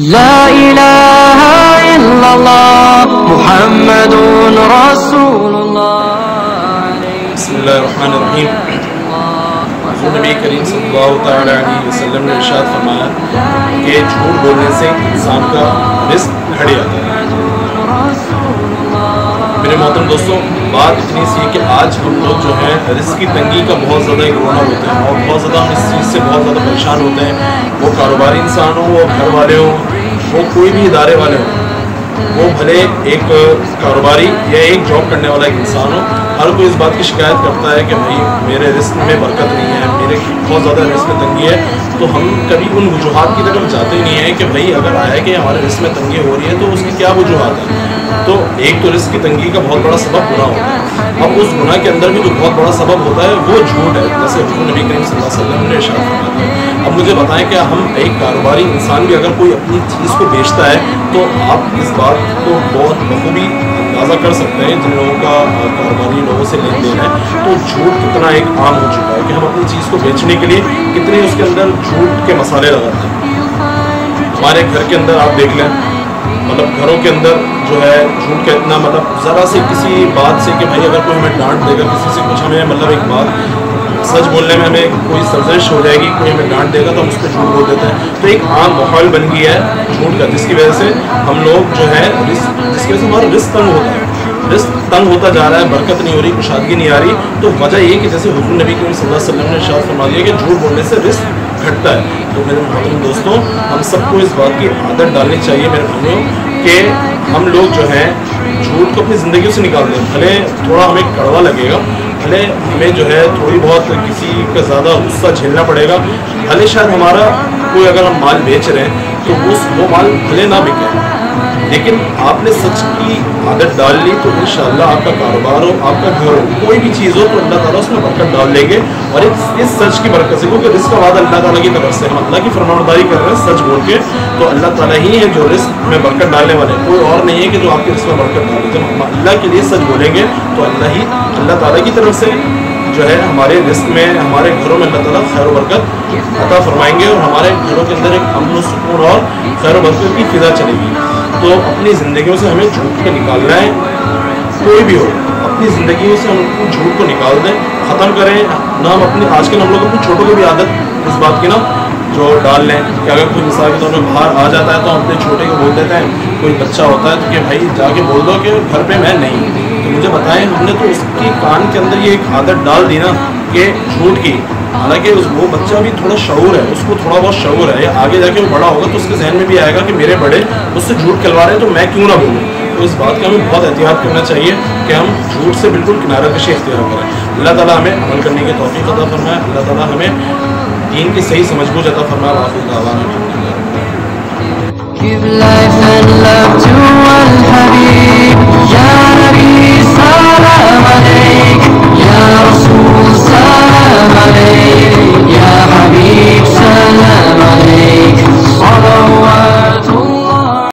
لا الہ الا اللہ محمد رسول اللہ۔ بسم اللہ الرحمن الرحیم۔ حضور نبی کریم صلی اللہ تعالی علیہ وسلم نے ارشاد فرمایا کہ جھوٹ بولنے سے انسان کا رزق گھٹ جاتا ہے۔ میرے محترم دوستوں، بات اتنی سی ہے کہ آج ہم لوگ جو ہیں رزق کی تنگی کا بہت زیادہ ایک رونا ہوتے ہیں اور بہت زیادہ ہم اس چیز سے بہت زیادہ پریشان ہوتے ہیں۔ وہ کاروباری انسان ہوں، وہ گھر والے ہوں، وہ کوئی بھی ادارے والے ہوں، وہ بھلے ایک کاروباری یا ایک جاب کرنے والا ایک انسان ہو، ہر کوئی اس بات کی شکایت کرتا ہے کہ بھائی میرے رزق میں برکت نہیں ہے، میرے بہت زیادہ رزق میں تنگی ہے۔ تو ہم کبھی ان وجوہات کی طرف جاتے ہی نہیں ہیں کہ بھائی اگر آیا کہ ہمارے رزق میں تنگی ہو رہی ہے تو اس کی کیا وجوہات ہے۔ تو ایک تو رزق کی تنگی کا بہت بڑا سبب گناہ ہوتا ہے۔ اب اس گناہ کے اندر بھی جو بہت بڑا سبب ہوتا ہے وہ جھوٹ ہے، جیسے حضور نبی کریم صلی اللہ علیہ وسلم نے ارشاد فرمایا ہے۔ اب مجھے بتائیں کہ ہم ایک کاروباری انسان بھی اگر کوئی اپنی چیز کو بیچتا ہے تو آپ اس بات کو بہت بخوبی اندازہ کر سکتے ہیں، جن لوگوں کا کاروباری لوگوں سے لین دین ہے تو جھوٹ کتنا ایک عام ہو چکا ہے کہ ہم اپنی چیز کو بیچنے کے لیے کتنے اس کے اندر جھوٹ کے مسالے لگاتے ہیں۔ ہمارے گھر کے اندر آپ دیکھ لیں، مطلب گھروں کے اندر جو ہے جھوٹ کا اتنا مطلب ذرا سے کسی بات سے کہ بھائی اگر کوئی ہمیں ڈانٹ دے گا، کسی سے کچھ ہمیں مطلب ایک بات سچ بولنے میں ہمیں کوئی سرزش ہو جائے گی، کوئی ہمیں ڈانٹ دے گا تو ہم اس پہ جھوٹ بول دیتے ہیں۔ تو ایک عام ماحول بن گیا ہے جھوٹ کا، جس کی وجہ سے ہم لوگ جو ہے جس کی وجہ سے ہمارا رزق تنگ ہوتا ہے، رزق تنگ ہوتا جا رہا ہے، برکت نہیں ہو رہی، کشادگی نہیں آ رہی۔ تو وجہ یہ کہ جیسے حضور نبی کریم صلی اللہ علیہ وسلم نے ارشاد فرما دیا کہ جھوٹ بولنے سے رزق گھٹتا ہے۔ تو میرے محترم دوستوں، ہم سب کو اس بات کی عادت ڈالنی چاہیے میرے بھائیوں کہ ہم لوگ جو ہیں جھوٹ کو اپنی زندگیوں سے نکال دیں۔ بھلے تھوڑا ہمیں کڑوا لگے گا، بھلے ہمیں جو ہے تھوڑی بہت کسی کا زیادہ غصہ جھیلنا پڑے گا، بھلے شاید ہمارا کوئی اگر ہم مال بیچ رہے ہیں تو وہ مال بھلے نہ بکے، لیکن آپ نے سچ کی عادت ڈال لی تو انشاءاللہ آپ کا کاروبار ہو، آپ کا گھر ہو، کوئی بھی چیز ہو تو اللہ تعالیٰ اس میں برکت ڈال لیں گے۔ اور اس سچ کی برکت سے، کیونکہ رزق کا وعدہ اللہ تعالیٰ کی طرف سے، ہم اللہ کی فرمانبرداری کر رہے ہیں سچ بول کے، تو اللہ تعالیٰ ہی ہے جو رزق میں برکت ڈالنے والے، کوئی اور نہیں ہے کہ جو آپ کے رزق میں برکت ڈالے۔ جب ہم اللہ کے لیے سچ بولیں گے تو اللہ تعالیٰ کی طرف سے جو ہے ہمارے رزق میں، ہمارے گھروں میں اللہ تعالیٰ خیر و برکت عطا فرمائیں گے اور ہمارے گھروں کے اندر ایک امن و سکون اور خیر و برکت کی فضا چلے گی۔ تو اپنی زندگیوں سے ہمیں جھوٹ کو نکالنا ہے، کوئی بھی ہو اپنی زندگیوں سے ہم جھوٹ کو نکال دیں، ختم کریں نہ۔ ہم اپنی آج کل ہم لوگ اپنے چھوٹوں کو بھی عادت اس بات کی نا جو ڈال لیں کہ اگر کوئی مثال کے طور پہ باہر آ جاتا ہے تو ہم اپنے چھوٹے کو بول دیتے ہیں، کوئی بچہ ہوتا ہے تو کہ بھائی جا کے بول دو کہ گھر پہ میں نہیں ہوں۔ تو مجھے بتائیں، ہم نے تو اس کی کان کے اندر یہ ایک عادت ڈال دی نا کہ جھوٹ کی، حالانکہ وہ بچہ بھی تھوڑا شعور ہے، اس کو تھوڑا بہت شعور ہے، آگے جا کے وہ بڑا ہوگا تو اس کے ذہن میں بھی آئے گا کہ میرے بڑے مجھ سے جھوٹ کھلوا رہے ہیں تو میں کیوں نہ بولوں۔ تو اس بات کا ہمیں بہت احتیاط کرنا چاہیے کہ ہم جھوٹ سے بالکل کنارہ کشی اختیار کریں۔ اللہ تعالیٰ ہمیں عمل کرنے کی توفیق عطا فرمائے، اللہ تعالیٰ ہمیں دین کی صحیح سمجھ بوجھ عطا فرمائے۔